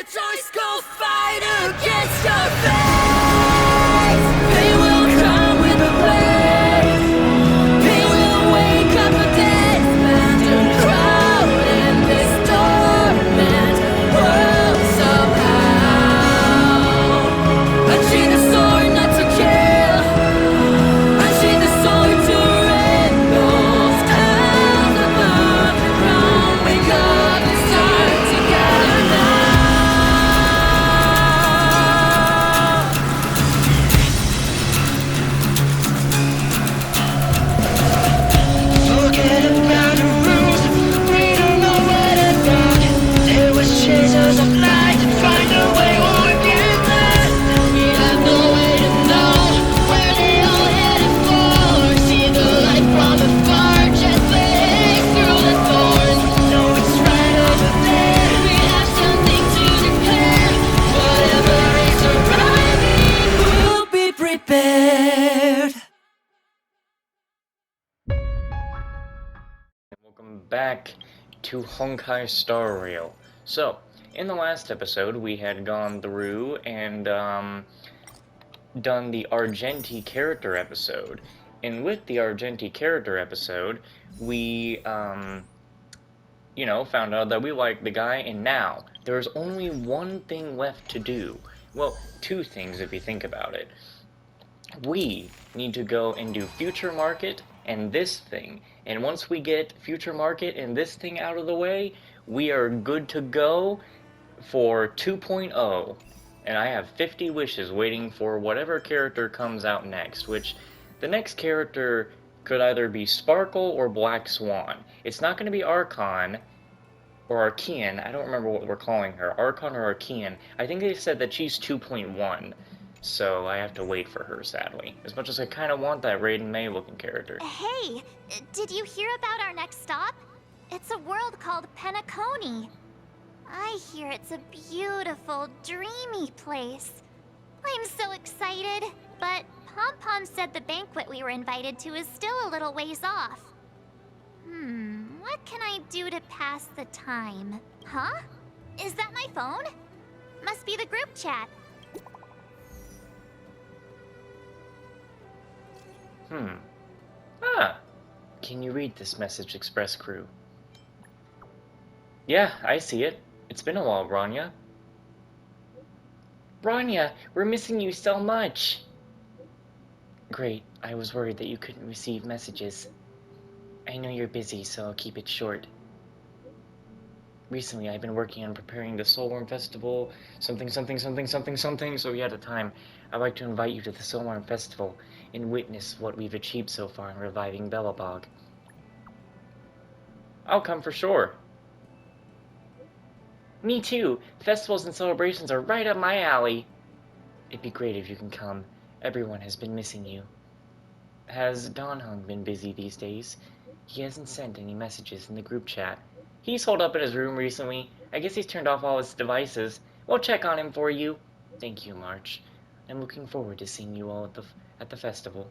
the choice, go fight against your fate. They will come with a blade. They will wake up a dead man and crowd in this torment world somehow. Unchain the sword not to kill. Unchain the sword to rid those towns of underground. Wake up, it's time together now. Forget about the rules, we don't know what to do. There was chasers of light, find a way or we get there. We have no way to know where they all headed for. See the light from afar, just flick through the thorns. No, it's right over there, we have something to declare. Whatever is arriving, We'll be prepared. Welcome back to Honkai Star Rail. So, in the last episode, we had gone through and done the Argenti character episode. And with the Argenti character episode, we, found out that we liked the guy, and now there's only one thing left to do. Well, two things if you think about it. We need to go and do Future Market and this thing. And once we get Future Market and this thing out of the way, we are good to go for 2.0. And I have 50 wishes waiting for whatever character comes out next, which the next character could either be Sparkle or Black Swan. It's not going to be Archon or Archean. I don't remember what we're calling her. Archon or Archean. I think they said that she's 2.1. So I have to wait for her, sadly. As much as I kind of want that Raiden May looking character. Hey, did you hear about our next stop? It's a world called Penacony. I hear it's a beautiful, dreamy place. I'm so excited, but Pom Pom said the banquet we were invited to is still a little ways off. What can I do to pass the time? Huh? Is that my phone? Must be the group chat. Can you read this message, Express Crew? Yeah, I see it. It's been a while, Bronya. Bronya, we're missing you so much. Great, I was worried that you couldn't receive messages. I know you're busy, so I'll keep it short. Recently, I've been working on preparing the Soulworm Festival, something, so yeah, at the time, I'd like to invite you to the Soulworm Festival and witness what we've achieved so far in reviving belobog. I'll come for sure. Me too. Festivals and celebrations are right up my alley. It'd be great if you can come. Everyone has been missing you. Has Don Hung been busy these days? He hasn't sent any messages in the group chat. He's holed up in his room recently. I guess he's turned off all his devices. We'll check on him for you. Thank you, March. I'm looking forward to seeing you all at the festival.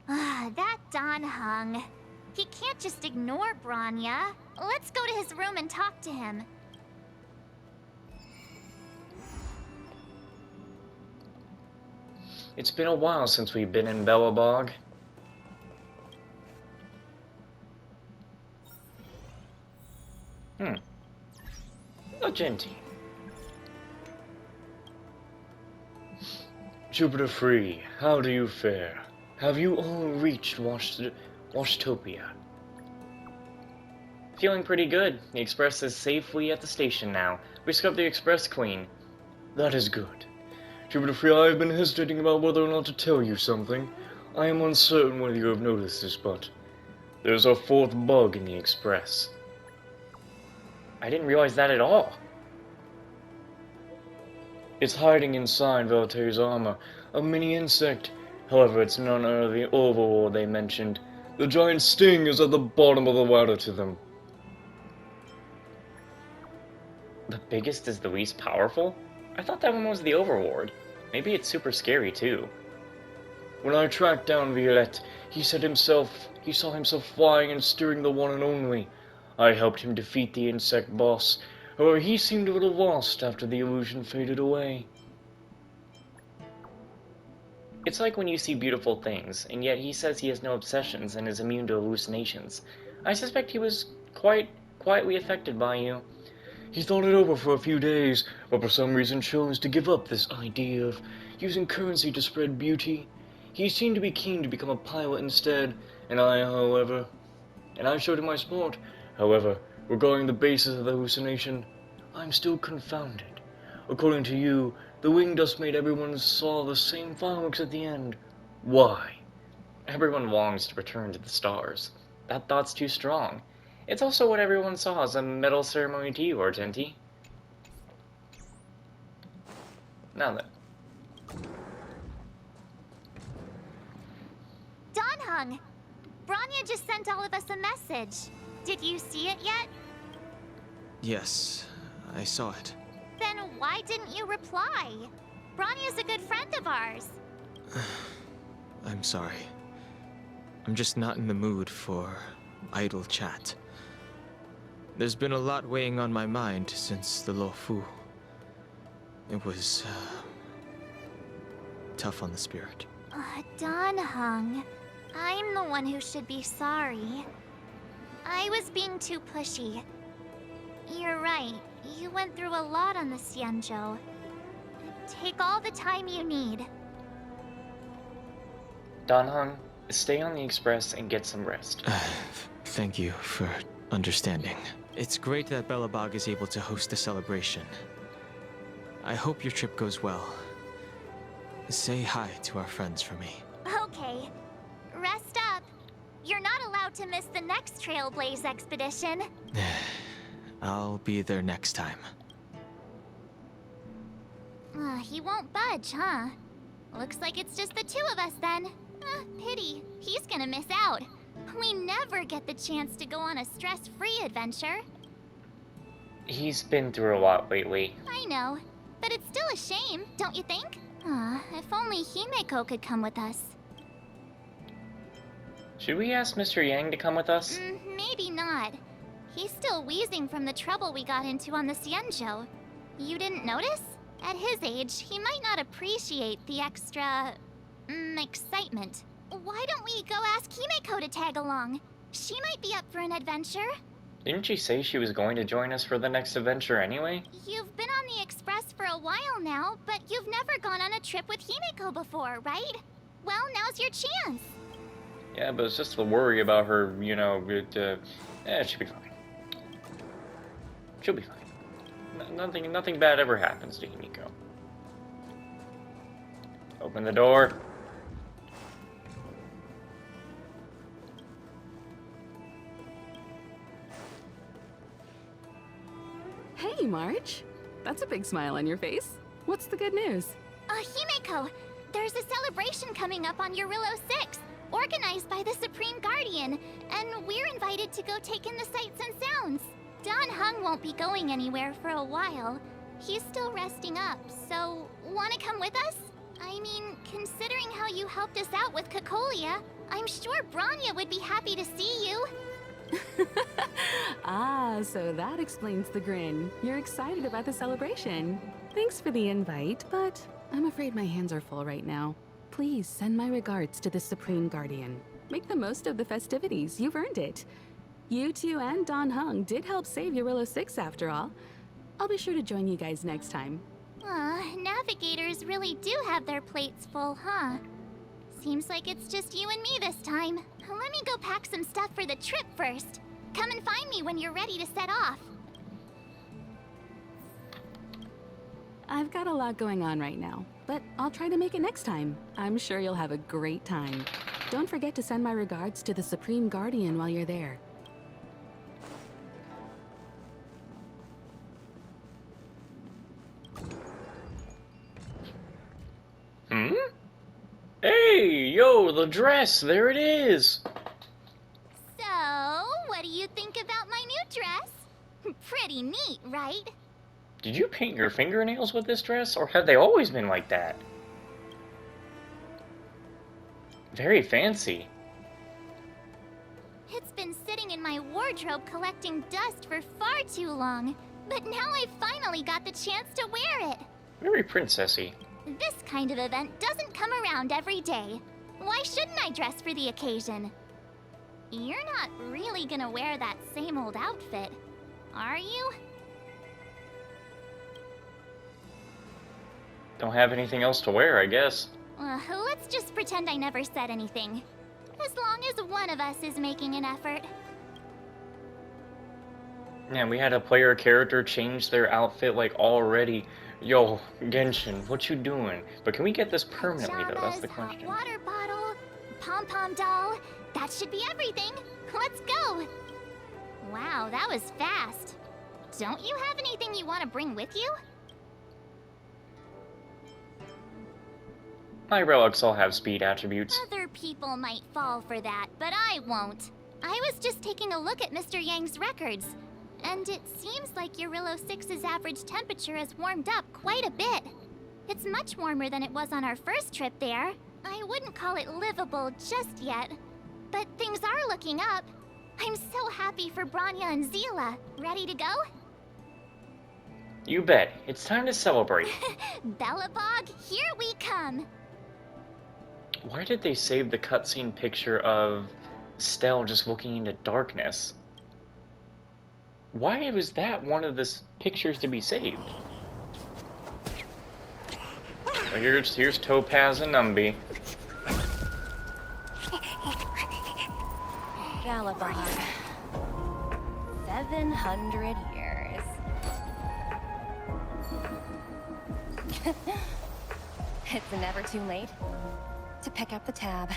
That Don Hung. He can't just ignore Bronya. Let's go to his room and talk to him. It's been a while since we've been in belobog. Argenti. Jupiter Free, how do you fare? Have you all reached Washtopia? Feeling pretty good. The Express is safely at the station now. We scrubbed the Express Queen. That is good. Jupiter Free, I have been hesitating about whether or not to tell you something. I am uncertain whether you have noticed this, but there's a fourth bug in the Express. I didn't realize that at all. It's hiding inside Valte's armor, a mini insect. However, it's none of the overlord they mentioned. The giant sting is at the bottom of the ladder to them. The biggest is the least powerful? I thought that one was the overlord. Maybe it's super scary too. When I tracked down Violette, he saw himself flying and steering the one and only. I helped him defeat the insect boss. However, he seemed a little lost after the illusion faded away. It's like when you see beautiful things, and yet he says he has no obsessions and is immune to hallucinations. I suspect he was quite quietly affected by you. He thought it over for a few days, but for some reason chose to give up this idea of using currency to spread beauty. He seemed to be keen to become a pilot instead, and I showed him my support. However, regarding the basis of the hallucination, I'm still confounded. According to you, the wing dust made everyone saw the same fireworks at the end. Why? Everyone longs to return to the stars. That thought's too strong. It's also what everyone saw as a medal ceremony to you, Argenti. Now then. Donhung! Branya just sent all of us a message. Did you see it yet? Yes, I saw it. Then why didn't you reply? Branya's a good friend of ours. I'm sorry. I'm just not in the mood for idle chat. There's been a lot weighing on my mind since the Lo Fu. It was tough on the spirit. Donhung, I'm the one who should be sorry. I was being too pushy. You're right. You went through a lot on the Xianzhou. Take all the time you need. Donhung, stay on the express and get some rest. Thank you for understanding. It's great that Belobog is able to host a celebration. I hope your trip goes well. Say hi to our friends for me. Okay. Rest up. You're not allowed to miss the next Trailblaze expedition. I'll be there next time. He won't budge, huh? Looks like it's just the two of us then. Pity. He's gonna miss out. We never get the chance to go on a stress-free adventure. He's been through a lot lately. I know, but it's still a shame, don't you think? If only Himeko could come with us. Should we ask Mr. Yang to come with us? Maybe not. He's still wheezing from the trouble we got into on the Xianzhou. You didn't notice? At his age, he might not appreciate the extra... excitement. Why don't we go ask Himeko to tag along? She might be up for an adventure. Didn't she say she was going to join us for the next adventure anyway? You've been on the Express for a while now, but you've never gone on a trip with Himeko before, right? Well, now's your chance. Yeah, but it's just the worry about her, she'll be fine. She'll be fine. Nothing bad ever happens to Himiko. Open the door. Hey, March. That's a big smile on your face. What's the good news? Himeko, there's a celebration coming up on Eurillo 6, organized by the Supreme Guardian, and we're invited to go take in the sights and sounds. Donhung won't be going anywhere for a while. He's still resting up, so wanna come with us? I mean, considering how you helped us out with Cocolia, I'm sure Branya would be happy to see you. So that explains the grin. You're excited about the celebration. Thanks for the invite, but I'm afraid my hands are full right now. Please send my regards to the Supreme Guardian. Make the most of the festivities. You've earned it. You two and Donhung did help save Eurillo 6 after all. I'll be sure to join you guys next time. Navigators really do have their plates full, huh? Seems like it's just you and me this time. Let me go pack some stuff for the trip first. Come and find me when you're ready to set off. I've got a lot going on right now, but I'll try to make it next time. I'm sure you'll have a great time. Don't forget to send my regards to the Supreme Guardian while you're there. Hey, yo, the dress, there it is! So, what do you think about my new dress? Pretty neat, right? Did you paint your fingernails with this dress, or have they always been like that? Very fancy. It's been sitting in my wardrobe collecting dust for far too long. but now I finally got the chance to wear it. Very princessy. This kind of event doesn't come around every day. Why shouldn't I dress for the occasion? You're not really gonna wear that same old outfit, are you? Don't have anything else to wear, I guess. Let's just pretend I never said anything. As long as one of us is making an effort. Yeah, we had a player character change their outfit like already. Yo, Genshin, what you doing? But can we get this permanently though? That's the Pajamas, question. hot water bottle, pom-pom doll. That should be everything. Let's go. Wow, that was fast. Don't you have anything you want to bring with you? My relics all have speed attributes. Other people might fall for that, but I won't. I was just taking a look at Mr. Yang's records, and it seems like Eurillo 6's average temperature has warmed up quite a bit. It's much warmer than it was on our first trip there. I wouldn't call it livable just yet, but things are looking up. I'm so happy for Branya and Zila. Ready to go? You bet. It's time to celebrate. Belobog, here we come. Why did they save the cutscene picture of Stell just looking into darkness? Why was that one of the pictures to be saved? Well, here's Topaz and Numby. Galabon. 700 years. It's never too late to pick up the tab.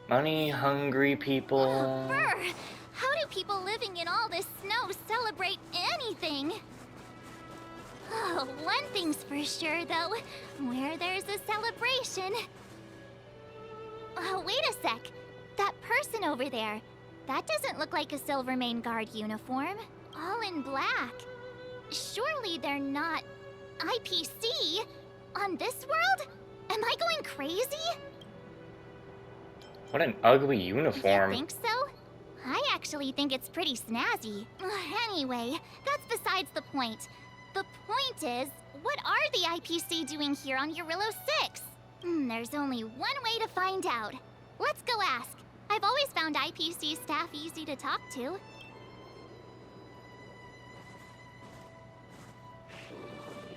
Money-hungry people. Brr! How do people living in all this snow celebrate anything? Oh, one thing's for sure, though. Where there's a celebration. Oh, wait a sec. That person over there. That doesn't look like a Silvermane Guard uniform. All in black. Surely they're not IPC? On this world? Am I going crazy? What an ugly You uniform. think so? I actually think it's pretty snazzy. Anyway, that's besides the point. The point is, what are the IPC doing here on Eurillo 6? There's only one way to find out. Let's go ask. I've always found IPC staff easy to talk to.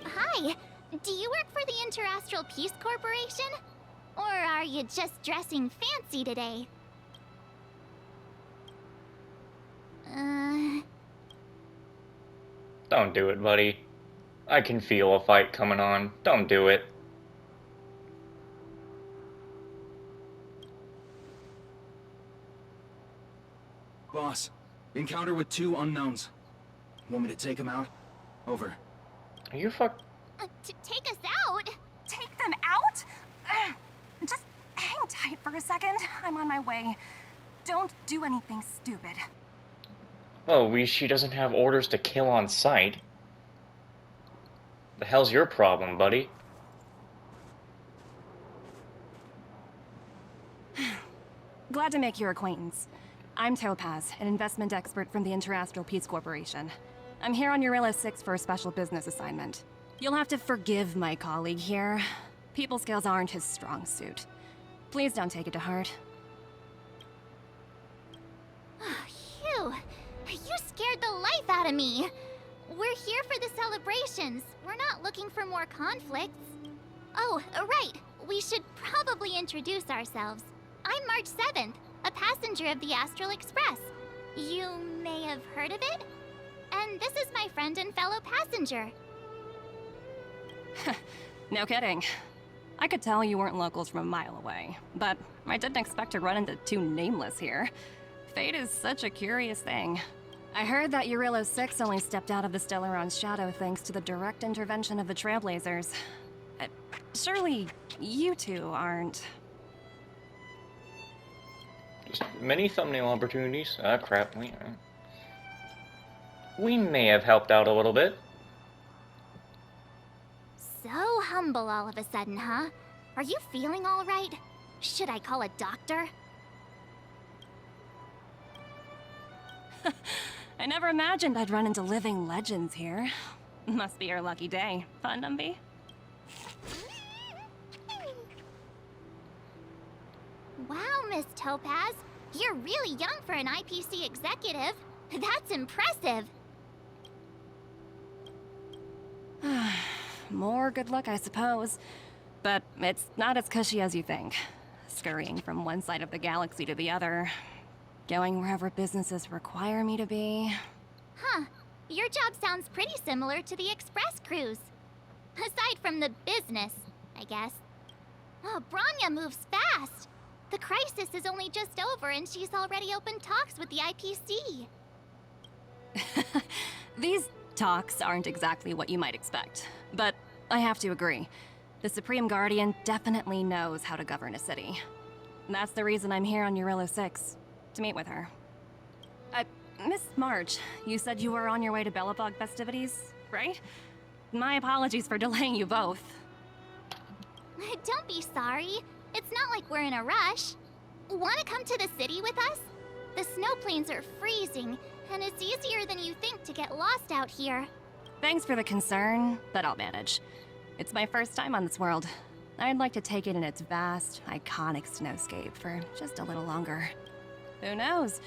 Hi, do you work for the Interastral Peace Corporation? Or are you just dressing fancy today? Don't do it, buddy. I can feel a fight coming on. Don't do it. Boss, encounter with 2 unknowns. Want me to take them out? Over. Are you fuck? To take us out? Take them out? Just hang tight for a second. I'm on my way. Don't do anything stupid. Oh, she doesn't have orders to kill on sight. The hell's your problem, buddy? Glad to make your acquaintance. I'm Topaz, an investment expert from the Interastral Peace Corporation. I'm here on Eurillo 6 for a special business assignment. You'll have to forgive my colleague here. People skills aren't his strong suit. Please don't take it to heart. Phew, you scared the life out of me. We're here for the celebrations. We're not looking for more conflicts. Oh, right. We should probably introduce ourselves. I'm March 7th, a passenger of the Astral Express. You may have heard of it? And this is my friend and fellow passenger. No kidding. I could tell you weren't locals from a mile away, but I didn't expect to run into 2 nameless here. Fate is such a curious thing. I heard that Eurillo 6 only stepped out of the Stellaron's shadow thanks to the direct intervention of the Trailblazers. Surely you 2 aren't... Just many thumbnail opportunities. Ah, crap. We may have helped out a little bit. So humble all of a sudden, huh? Are you feeling all right? Should I call a doctor? I never imagined I'd run into living legends here. Must be your lucky day, huh, Numby? Wow, Miss Topaz. You're really young for an IPC executive. That's impressive. More good luck, I suppose. But it's not as cushy as you think. Scurrying from one side of the galaxy to the other. Going wherever businesses require me to be. Huh. Your job sounds pretty similar to the express cruise. Aside from the business, I guess. Oh, Branya moves fast. The crisis is only just over and she's already opened talks with the IPC. These talks aren't exactly what you might expect. But I have to agree. The Supreme Guardian definitely knows how to govern a city. That's the reason I'm here on Eurillo 6. To meet with her. Miss March, you said you were on your way to Belobog festivities, right? My apologies for delaying you both. Don't be sorry. It's not like we're in a rush. Want to come to the city with us? The snow plains are freezing, and it's easier than you think to get lost out here. Thanks for the concern, but I'll manage. It's my first time on this world. I'd like to take it in its vast, iconic snowscape for just a little longer. Who knows?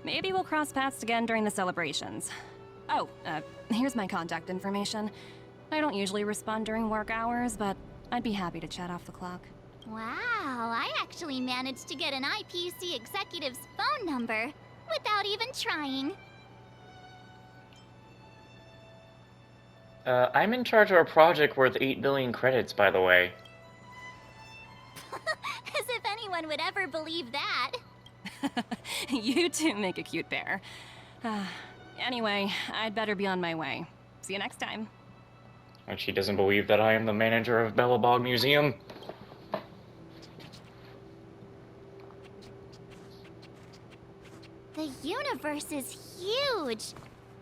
Maybe we'll cross paths again during the celebrations. Oh, here's my contact information. I don't usually respond during work hours, but I'd be happy to chat off the clock. Wow, I actually managed to get an IPC executive's phone number without even trying. I'm in charge of a project worth 8 billion credits, by the way. As if anyone would ever believe that. You two make a cute pair. Anyway, I'd better be on my way. See you next time. And she doesn't believe that I am the manager of Belobog Museum. The universe is huge,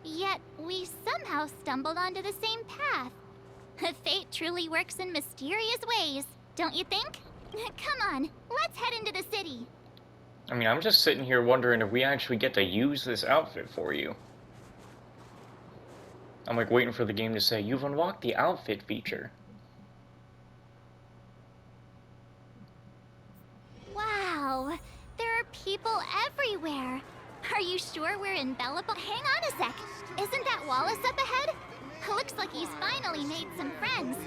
yet we somehow stumbled onto the same path. Fate truly works in mysterious ways, don't you think? Come on, let's head into the city. I mean, I'm just sitting here wondering if we actually get to use this outfit for you. I'm like waiting for the game to say, you've unlocked the outfit feature. Wow, there are people everywhere. Are you sure we're in Belobog? Hang on a sec. Isn't that Wallace up ahead? Looks like he's finally made some friends.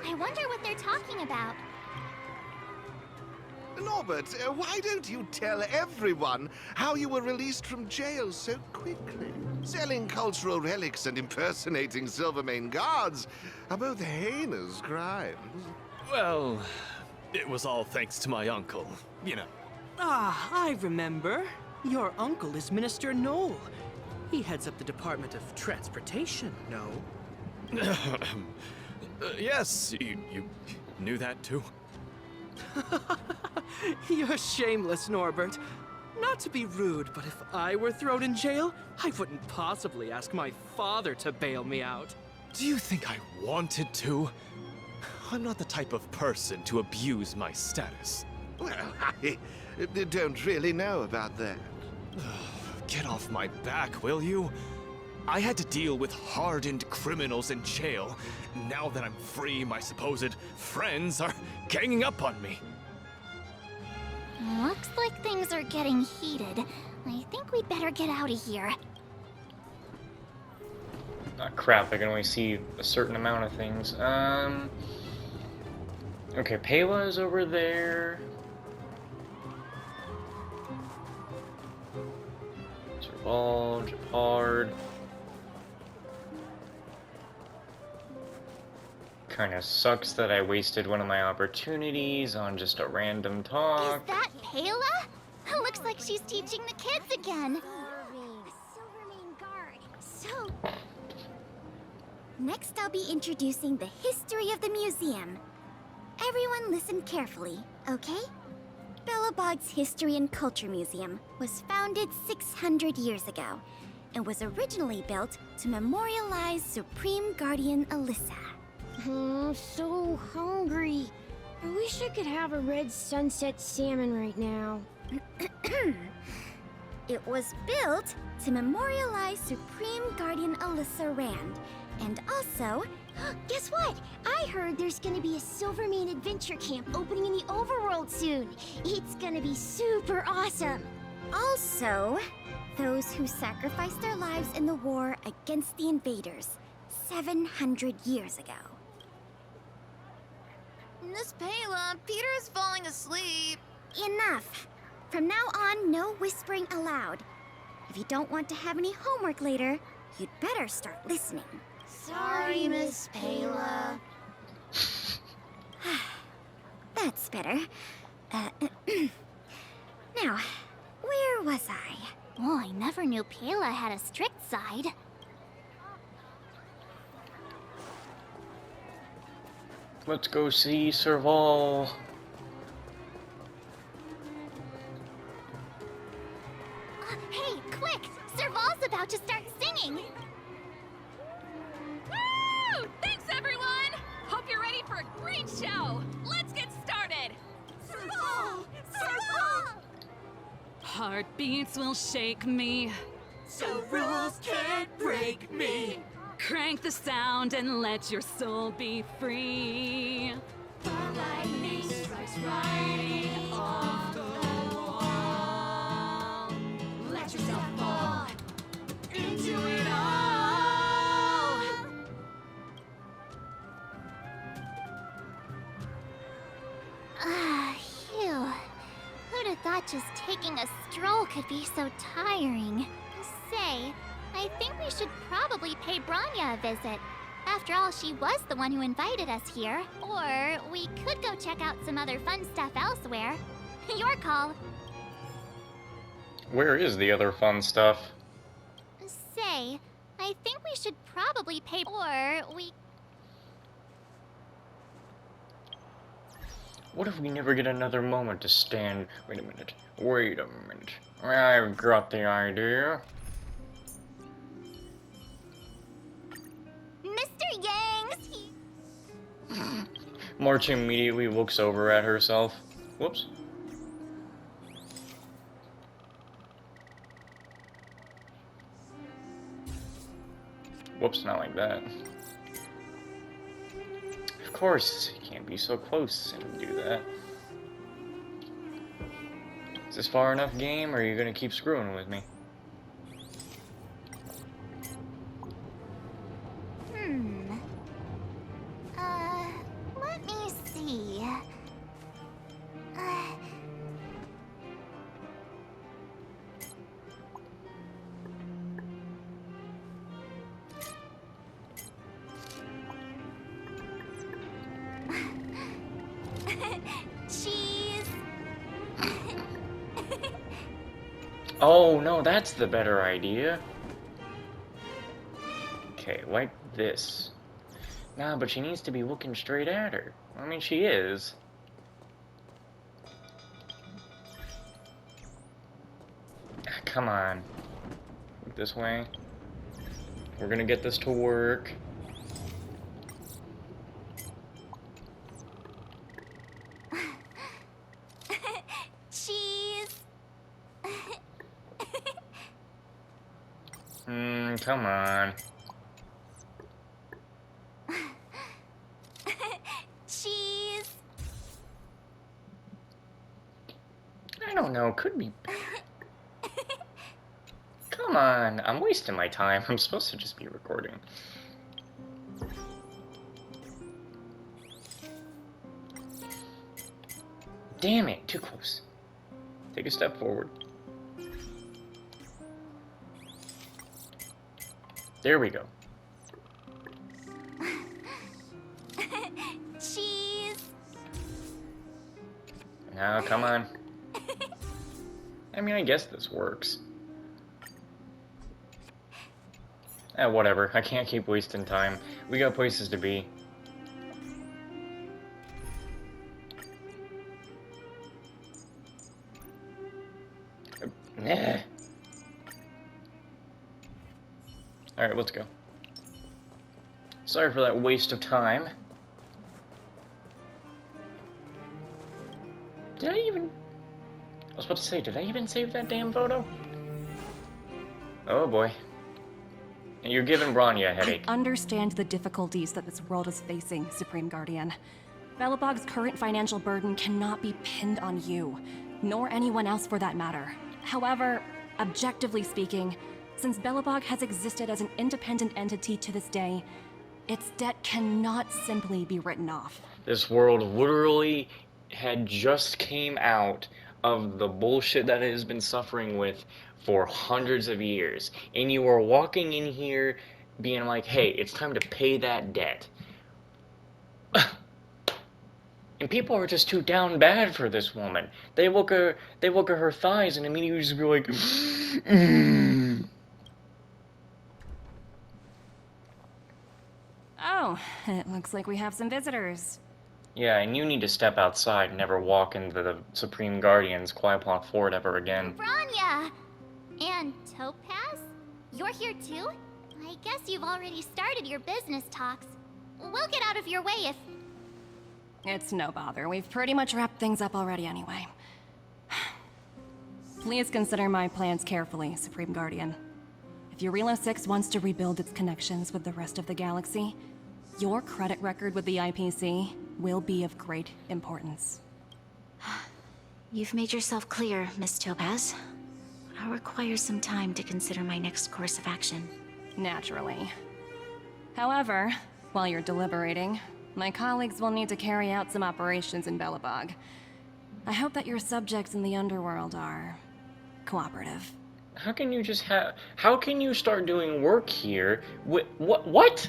I wonder what they're talking about. Norbert, why don't you tell everyone how you were released from jail so quickly? Selling cultural relics and impersonating Silvermane guards are both heinous crimes. Well, it was all thanks to my uncle, you know. Ah, I remember. Your uncle is Minister Knoll. He heads up the Department of Transportation, no? Yes, you knew that too? You're shameless, Norbert. Not to be rude, but if I were thrown in jail, I wouldn't possibly ask my father to bail me out. Do you think I wanted to? I'm not the type of person to abuse my status. Well, I don't really know about that. Get off my back, will you? I had to deal with hardened criminals in jail. Now that I'm free, my supposed friends are ganging up on me. Looks like things are getting heated. I think we'd better get out of here. Ah, crap, I can only see a certain amount of things. Okay, Pela is over there. Serval, Japard. Kinda sucks that I wasted one of my opportunities on just a random talk. Is that Pela? Looks like she's teaching the kids again. So, next I'll be introducing the history of the museum. Everyone listen carefully, okay? Belobog's History and Culture Museum was founded 600 years ago and was originally built to memorialize Supreme Guardian Alyssa. So hungry. I wish I could have a red sunset salmon right now. It was built to memorialize Supreme Guardian Alyssa Rand. And also, guess what? I heard there's gonna be a Silvermane adventure camp opening in the overworld soon. It's gonna be super awesome. Also, those who sacrificed their lives in the war against the invaders 700 years ago. Miss Payla, Peter is falling asleep. Enough. From now on, no whispering aloud. If you don't want to have any homework later, you'd better start listening. Sorry, Miss Payla. That's better. Now, where was I? Oh, I never knew Payla had a strict side. Let's go see Serval. Hey, quick! Serval's about to start singing! Woo! Thanks, everyone! Hope you're ready for a great show! Let's get started! Serval! Serval! Heartbeats will shake me. So rules can't break me. Crank the sound and let your soul be free. Lightning strikes right off the wall. Let yourself fall into it all. Phew. Who'd have thought just taking a stroll could be so tiring? Say, I think we should probably pay Branya a visit. After all, she was the one who invited us here. Or we could go check out some other fun stuff elsewhere. Your call. Where is the other fun stuff? Say, I think we should probably pay. Or we. What if we never get another moment to stand? Wait a minute. Wait a minute. I've got the idea. Mr. Yangs! March immediately looks over at herself. Whoops. Whoops, not like that. Of course, you can't be so close and do that. Is this far enough, game, or are you gonna keep screwing with me? Let me see. Cheese. Oh, no, that's the better idea. Okay, like this. Nah, but she needs to be looking straight at her. I mean, she is. Ah, come on. Look this way. We're gonna get this to work. Cheese. Come on. Cheese. I don't know, could be. Come on, I'm wasting my time. I'm supposed to just be recording. Damn it, too close. Take a step forward. There we go. Cheese. Now, come on. I mean, I guess this works. Whatever. I can't keep wasting time. We got places to be. Nah. Alright, let's go. Sorry for that waste of time. Did I even... I was about to say, did I even save that damn photo? Oh boy. You're giving Bronya a headache. I understand the difficulties that this world is facing, Supreme Guardian. Belobog's current financial burden cannot be pinned on you, nor anyone else for that matter. However, objectively speaking, since Belobog has existed as an independent entity to this day, its debt cannot simply be written off. This world literally had just came out of the bullshit that it has been suffering with for hundreds of years. And you are walking in here being like, hey, it's time to pay that debt. And people are just too down bad for this woman. They look at her thighs and immediately just go like, Oh, it looks like we have some visitors. Yeah, and you need to step outside and never walk into the Supreme Guardian's Quietplock Fort ever again. Bronya! And Topaz? You're here too? I guess you've already started your business talks. We'll get out of your way if... It's no bother. We've pretty much wrapped things up already anyway. Please consider my plans carefully, Supreme Guardian. If Eurilo 6 wants to rebuild its connections with the rest of the galaxy, your credit record with the IPC will be of great importance. You've made yourself clear, Miss Topaz. I'll require some time to consider my next course of action. Naturally. However, while you're deliberating, my colleagues will need to carry out some operations in Belobog. I hope that your subjects in the underworld are cooperative. How can you just how can you start doing work here? What?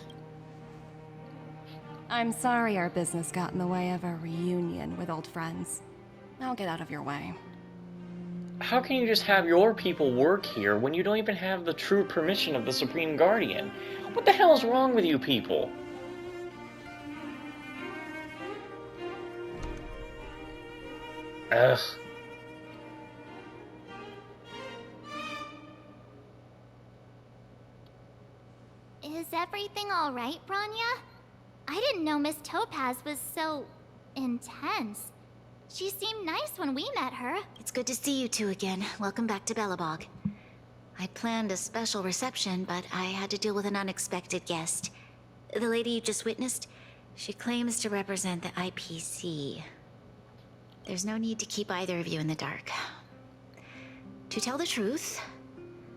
I'm sorry our business got in the way of a reunion with old friends. I'll get out of your way. How can you just have your people work here when you don't even have the true permission of the Supreme Guardian? What the hell is wrong with you people? Ugh. Is everything alright, Bronya? I didn't know Miss Topaz was so... intense. She seemed nice when we met her. It's good to see you two again. Welcome back to Belobog. I planned a special reception, but I had to deal with an unexpected guest. The lady you just witnessed, she claims to represent the IPC. There's no need to keep either of you in the dark. To tell the truth,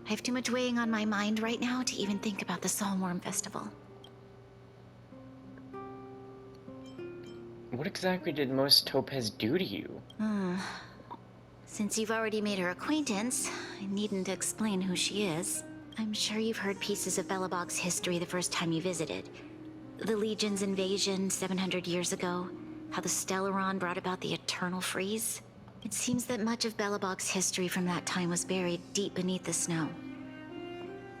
I have too much weighing on my mind right now to even think about the Saltworm Festival. What exactly did Miss Topaz do to you? Since you've already made her acquaintance, I needn't explain who she is. I'm sure you've heard pieces of Belobog's history the first time you visited. The Legion's invasion 700 years ago, how the Stellaron brought about the Eternal Freeze. It seems that much of Belobog's history from that time was buried deep beneath the snow.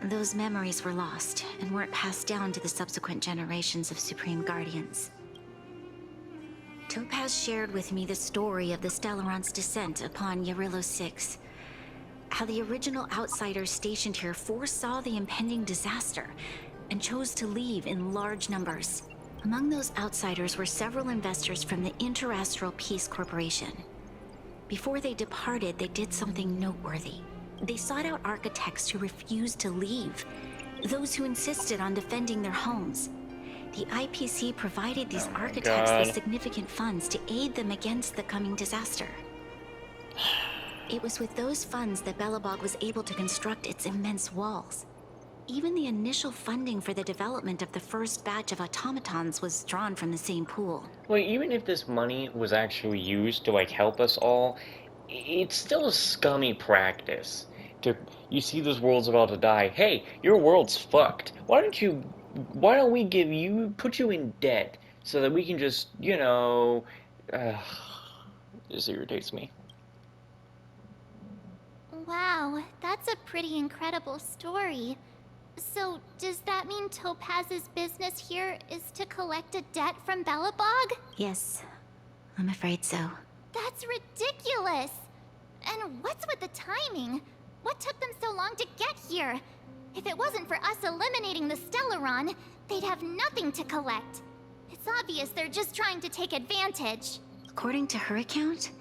Those memories were lost and weren't passed down to the subsequent generations of Supreme Guardians. Topaz shared with me the story of the Stellaron's descent upon Eurilo 6. How the original outsiders stationed here foresaw the impending disaster and chose to leave in large numbers. Among those outsiders were several investors from the Interastral Peace Corporation. Before they departed, they did something noteworthy. They sought out architects who refused to leave, those who insisted on defending their homes. The IPC provided these architects with significant funds to aid them against the coming disaster. It was with those funds that Belobog was able to construct its immense walls. Even the initial funding for the development of the first batch of automatons was drawn from the same pool. Well, even if this money was actually used to, like, help us all, it's still a scummy practice. You see this world's about to die. Hey, your world's fucked. Why don't we put you in debt so that we can just, this irritates me. Wow, that's a pretty incredible story. So, does that mean Topaz's business here is to collect a debt from Belobog? Yes, I'm afraid so. That's ridiculous! And what's with the timing? What took them so long to get here? If it wasn't for us eliminating the Stellaron, they'd have nothing to collect. It's obvious they're just trying to take advantage. According to her account,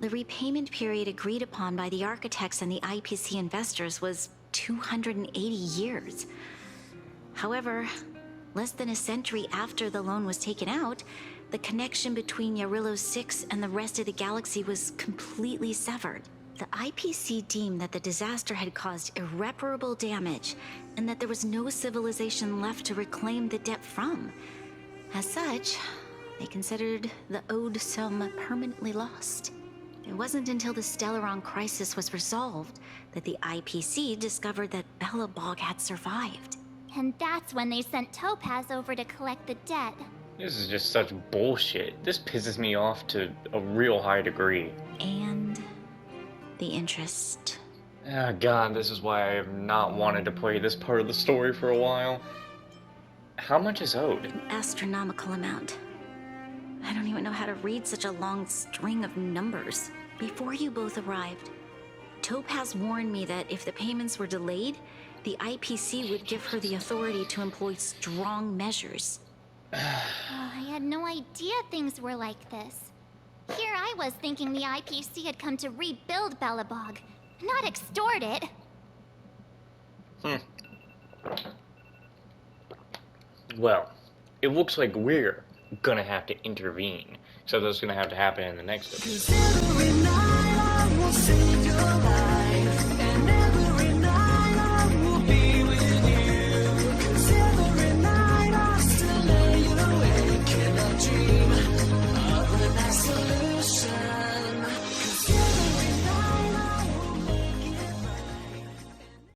the repayment period agreed upon by the architects and the IPC investors was 280 years. However, less than a century after the loan was taken out, the connection between Yarillo 6 and the rest of the galaxy was completely severed. The IPC deemed that the disaster had caused irreparable damage and that there was no civilization left to reclaim the debt from. As such, they considered the owed sum permanently lost. It wasn't until the Stellaron crisis was resolved that the IPC discovered that Belobog had survived. And that's when they sent Topaz over to collect the debt. This is just such bullshit. This pisses me off to a real high degree. And the interest. Oh god, this is why I have not wanted to play this part of the story for a while. How much is owed? An astronomical amount. I don't even know how to read such a long string of numbers. Before you both arrived, Topaz warned me that if the payments were delayed, the IPC would give her the authority to employ strong measures. I had no idea things were like this. Here I was thinking the IPC had come to rebuild Belobog, not extort it. Well, it looks like we're gonna have to intervene. So that's gonna have to happen in the next episode. Every night I will save your life.